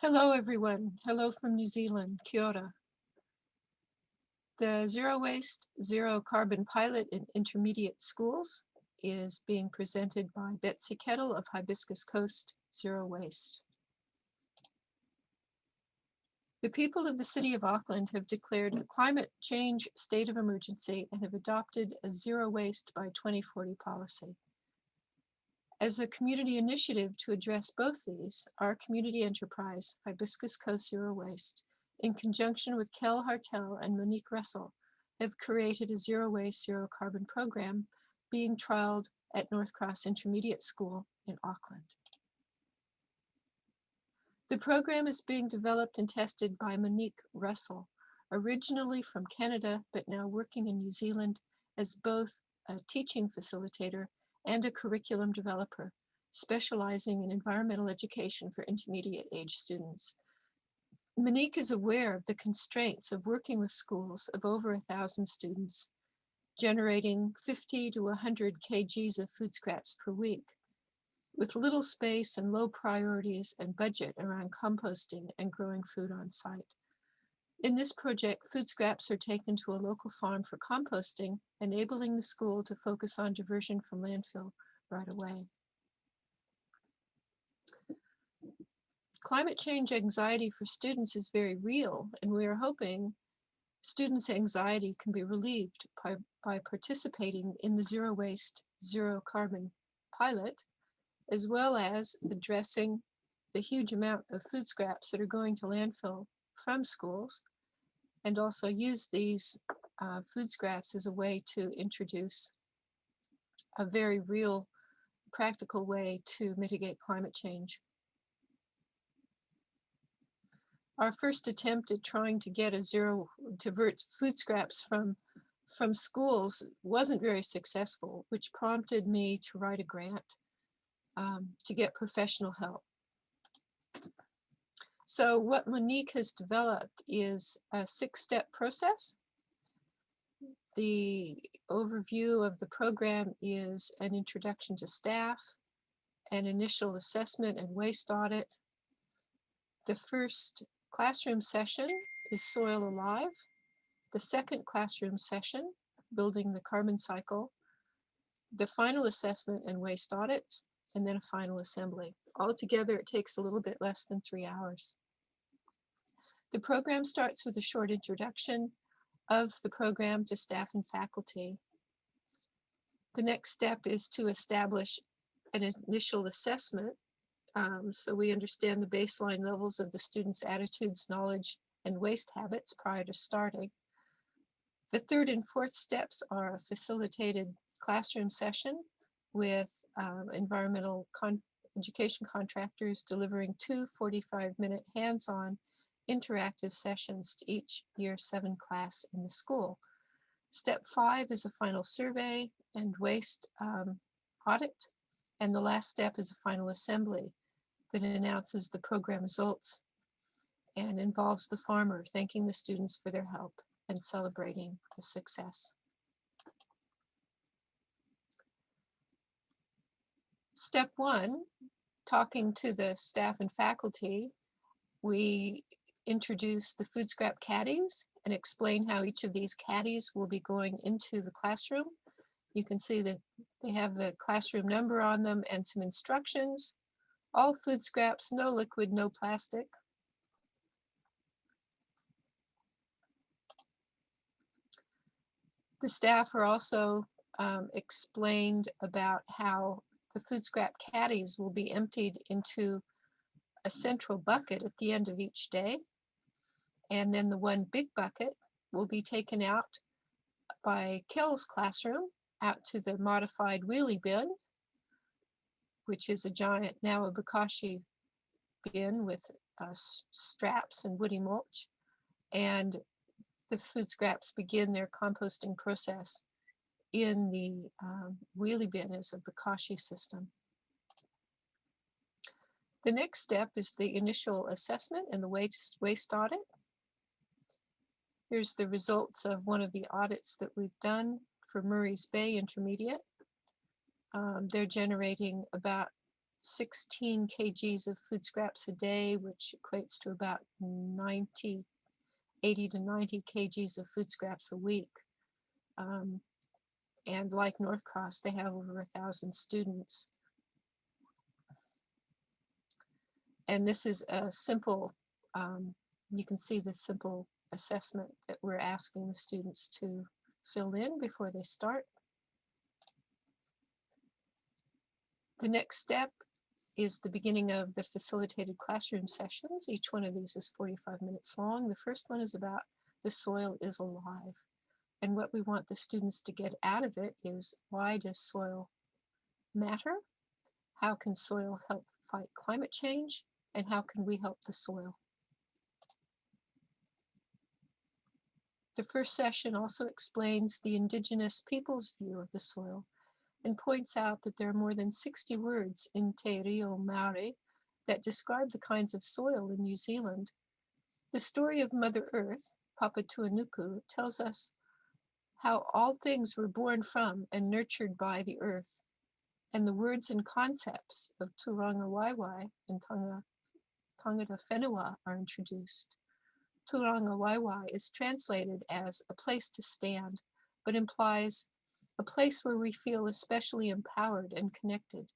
Hello, everyone. Hello from New Zealand. Kia ora. The Zero Waste, Zero Carbon Pilot in Intermediate Schools is being presented by Betsy Kettle of Hibiscus Coast Zero Waste. The people of the city of Auckland have declared a climate change state of emergency and have adopted a zero waste by 2040 policy. As a community initiative to address both these, our community enterprise, Hibiscus Coast Zero Waste, in conjunction with Kel Hartel and Monique Russell, have created a zero waste, zero carbon program being trialed at North Cross Intermediate School in Auckland. The program is being developed and tested by Monique Russell, originally from Canada, but now working in New Zealand as both a teaching facilitator and a curriculum developer, specializing in environmental education for intermediate age students. Monique is aware of the constraints of working with schools of over 1,000 students, generating 50 to 100 kgs of food scraps per week, with little space and low priorities and budget around composting and growing food on site. In this project, food scraps are taken to a local farm for composting, enabling the school to focus on diversion from landfill right away. Climate change anxiety for students is very real, and we are hoping students' anxiety can be relieved by participating in the Zero Waste, Zero Carbon pilot, as well as addressing the huge amount of food scraps that are going to landfill from schools, and also use these food scraps as a way to introduce a very real, practical way to mitigate climate change. Our first attempt at trying to get a zero divert food scraps from schools wasn't very successful, which prompted me to write a grant to get professional help. So what Monique has developed is a 6-step process. The overview of the program is an introduction to staff, an initial assessment and waste audit. The first classroom session is Soil Alive. The second classroom session, Building the Carbon Cycle. The final assessment and waste audits, and then a final assembly. Altogether, it takes a little bit less than 3 hours. The program starts with a short introduction of the program to staff and faculty. The next step is to establish an initial assessment so we understand the baseline levels of the students' attitudes, knowledge, and waste habits prior to starting. The third and fourth steps are a facilitated classroom session with environmental education contractors delivering 2 45-minute hands-on interactive sessions to each Year 7 class in the school. Step 5 is a final survey and waste audit, and the last step is a final assembly that announces the program results and involves the farmer thanking the students for their help and celebrating the success. Step 1, talking to the staff and faculty, we introduce the food scrap caddies and explain how each of these caddies will be going into the classroom. You can see that they have the classroom number on them and some instructions. All food scraps, no liquid, no plastic. The staff are also explained about how the food scrap caddies will be emptied into a central bucket at the end of each day. And then the one big bucket will be taken out by Kel's classroom out to the modified wheelie bin, which is a giant, now a bokashi bin with straps and woody mulch. And the food scraps begin their composting process in the wheelie bin as a bokashi system. The next step is the initial assessment and the waste audit. Here's the results of one of the audits that we've done for Murray's Bay Intermediate. They're generating about 16 kgs of food scraps a day, which equates to about 80 to 90 kgs of food scraps a week. And like North Cross, they have over 1,000 students. And this is a simple, you can see the simple assessment that we're asking the students to fill in before they start. The next step is the beginning of the facilitated classroom sessions. Each one of these is 45 minutes long. The first one is about the soil is alive. And what we want the students to get out of it is, why does soil matter? How can soil help fight climate change? And how can we help the soil? The first session also explains the Indigenous people's view of the soil and points out that there are more than 60 words in Te Reo Maori that describe the kinds of soil in New Zealand. The story of Mother Earth, Papatuanuku, tells us how all things were born from and nurtured by the earth, and the words and concepts of Turanga Waiwai and Tangata Whenua are introduced. Turanga Waiwai is translated as a place to stand, but implies a place where we feel especially empowered and connected.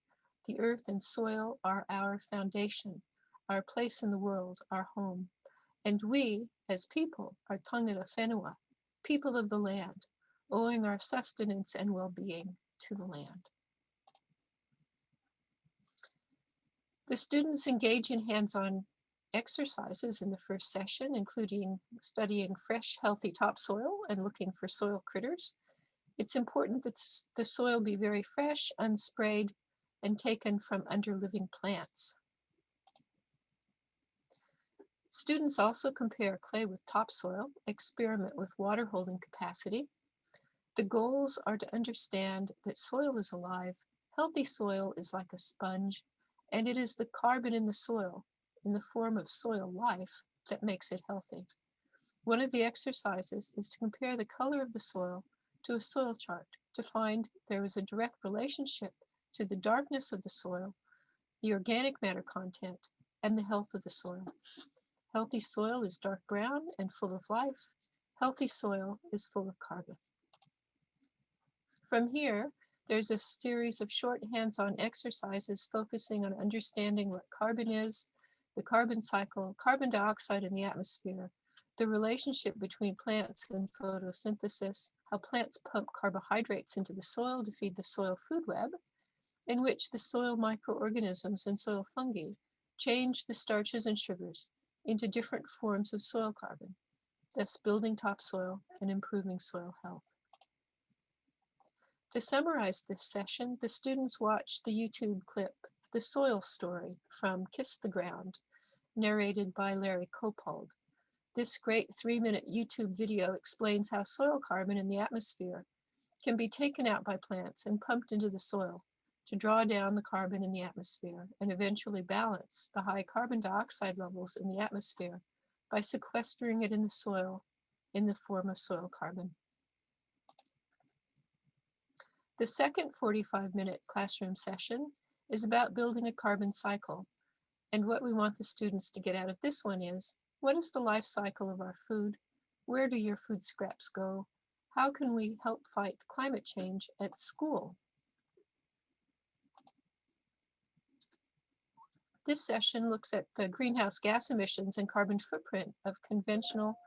The earth and soil are our foundation, our place in the world, our home. And we, as people, are Tangata Whenua, people of the land, owing our sustenance and well-being to the land. The students engage in hands-on exercises in the first session, including studying fresh, healthy topsoil and looking for soil critters. It's important that the soil be very fresh, unsprayed, and taken from under living plants. Students also compare clay with topsoil, experiment with water holding capacity. The goals are to understand that soil is alive, healthy soil is like a sponge, and it is the carbon in the soil, in the form of soil life, that makes it healthy. One of the exercises is to compare the color of the soil to a soil chart to find there is a direct relationship to the darkness of the soil, the organic matter content, and the health of the soil. Healthy soil is dark brown and full of life. Healthy soil is full of carbon. From here, there's a series of short hands-on exercises focusing on understanding what carbon is, the carbon cycle, carbon dioxide in the atmosphere, the relationship between plants and photosynthesis, how plants pump carbohydrates into the soil to feed the soil food web, in which the soil microorganisms and soil fungi change the starches and sugars into different forms of soil carbon, thus building topsoil and improving soil health. To summarize this session, the students watched the YouTube clip, The Soil Story from Kiss the Ground, narrated by Larry Copold. This great 3-minute YouTube video explains how soil carbon in the atmosphere can be taken out by plants and pumped into the soil to draw down the carbon in the atmosphere and eventually balance the high carbon dioxide levels in the atmosphere by sequestering it in the soil in the form of soil carbon. The second 45-minute classroom session is about building a carbon cycle. And what we want the students to get out of this one is, what is the life cycle of our food? Where do your food scraps go? How can we help fight climate change at school? This session looks at the greenhouse gas emissions and carbon footprint of conventional,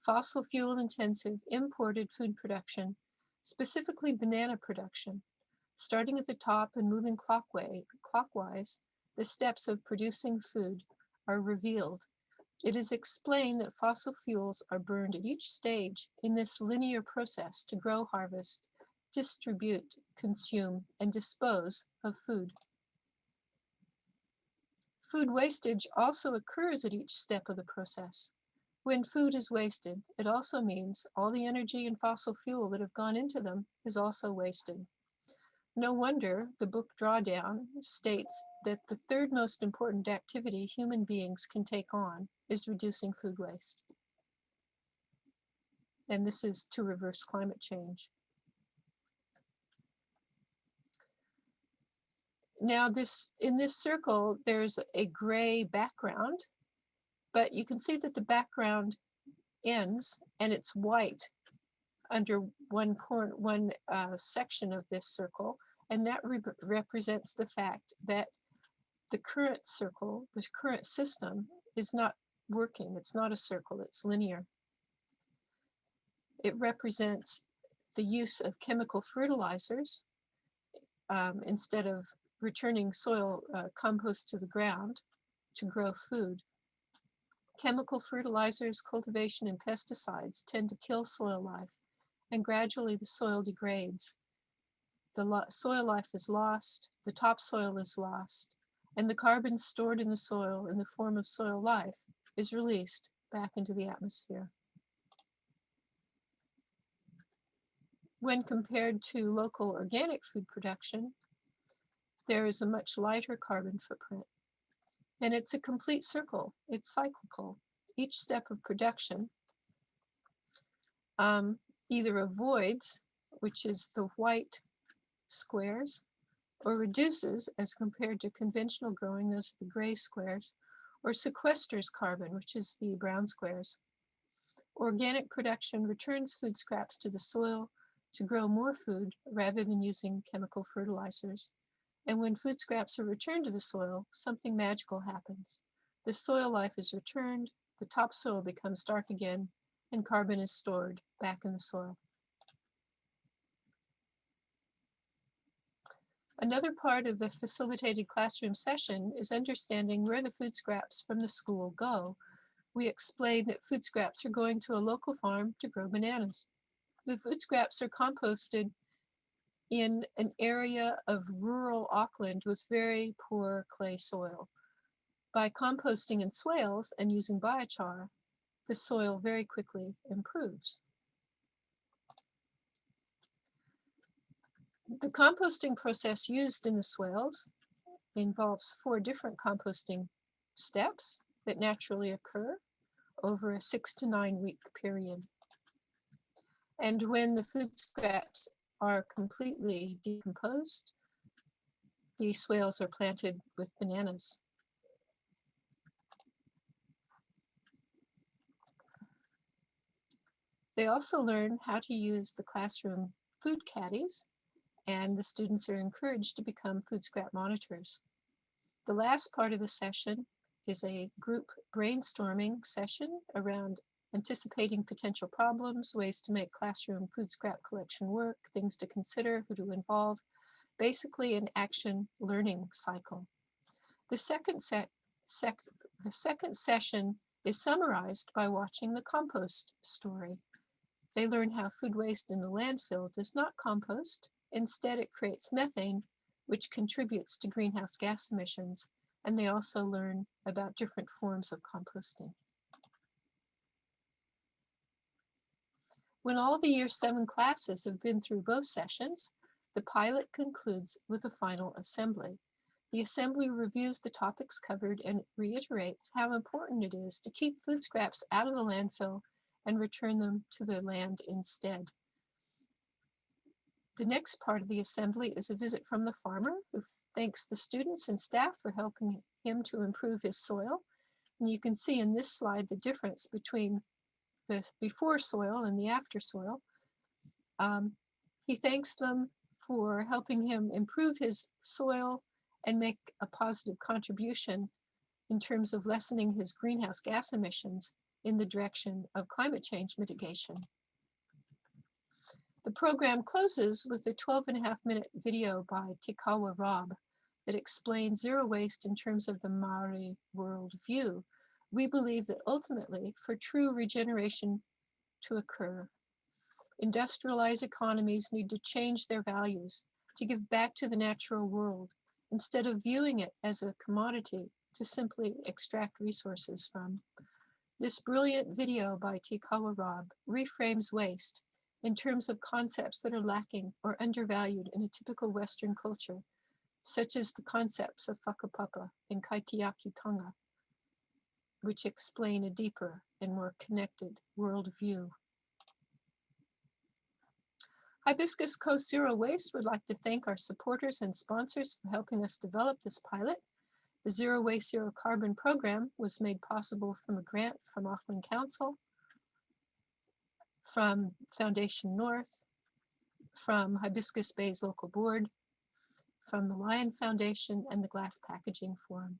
fossil fuel intensive imported food production, specifically banana production. Starting at the top and moving clockwise, the steps of producing food are revealed. It is explained that fossil fuels are burned at each stage in this linear process to grow, harvest, distribute, consume, and dispose of food. Food wastage also occurs at each step of the process. When food is wasted, it also means all the energy and fossil fuel that have gone into them is also wasted. No wonder the book Drawdown states that the third most important activity human beings can take on is reducing food waste. And this is to reverse climate change. Now in this circle, there's a gray background, but you can see that the background ends and it's white under one section of this circle, and that represents the fact that the current circle, the current system, is not working. It's not a circle, it's linear. It represents the use of chemical fertilizers instead of returning soil compost to the ground to grow food. Chemical fertilizers, cultivation, and pesticides tend to kill soil life, and gradually the soil degrades. The soil life is lost, the topsoil is lost, and the carbon stored in the soil in the form of soil life is released back into the atmosphere. When compared to local organic food production, there is a much lighter carbon footprint. And it's a complete circle. It's cyclical. Each step of production either avoids, which is the white squares, or reduces as compared to conventional growing, those are the gray squares, or sequesters carbon, which is the brown squares. Organic production returns food scraps to the soil to grow more food rather than using chemical fertilizers. And when food scraps are returned to the soil, something magical happens. The soil life is returned, the topsoil becomes dark again, and carbon is stored back in the soil. Another part of the facilitated classroom session is understanding where the food scraps from the school go. We explain that food scraps are going to a local farm to grow bananas. The food scraps are composted in an area of rural Auckland with very poor clay soil. By composting in Swales and using biochar, the soil very quickly improves. The composting process used in the Swales involves 4 different composting steps that naturally occur over a 6 to 9 week period. And when the food scraps are completely decomposed, the swales are planted with bananas. They also learn how to use the classroom food caddies, and the students are encouraged to become food scrap monitors. The last part of the session is a group brainstorming session around anticipating potential problems, ways to make classroom food scrap collection work, things to consider, who to involve, basically an action learning cycle. The second session is summarized by watching the compost story. They learn how food waste in the landfill does not compost. Instead, it creates methane, which contributes to greenhouse gas emissions, and they also learn about different forms of composting. When all the Year 7 classes have been through both sessions, the pilot concludes with a final assembly. The assembly reviews the topics covered and reiterates how important it is to keep food scraps out of the landfill and return them to the land instead. The next part of the assembly is a visit from the farmer, who thanks the students and staff for helping him to improve his soil. And you can see in this slide the difference between the before soil and the after soil. He thanks them for helping him improve his soil and make a positive contribution in terms of lessening his greenhouse gas emissions in the direction of climate change mitigation. The program closes with a 12.5-minute video by Tikawa Rob that explains zero waste in terms of the Maori world view. We believe that ultimately, for true regeneration to occur, industrialized economies need to change their values to give back to the natural world instead of viewing it as a commodity to simply extract resources from. This brilliant video by Tikawa Rob reframes waste in terms of concepts that are lacking or undervalued in a typical Western culture, such as the concepts of whakapapa and kaitiakitanga, which explain a deeper and more connected worldview. Hibiscus Coast Zero Waste would like to thank our supporters and sponsors for helping us develop this pilot. The Zero Waste, Zero Carbon program was made possible from a grant from Auckland Council, from Foundation North, from Hibiscus Bay's local board, from the Lion Foundation, and the Glass Packaging Forum.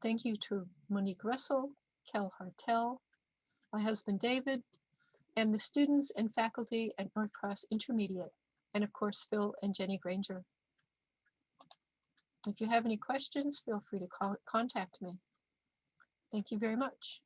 Thank you to Monique Russell, Kel Hartel, my husband David, and the students and faculty at North Cross Intermediate, and of course Phil and Jenny Granger. If you have any questions, feel free to contact me. Thank you very much.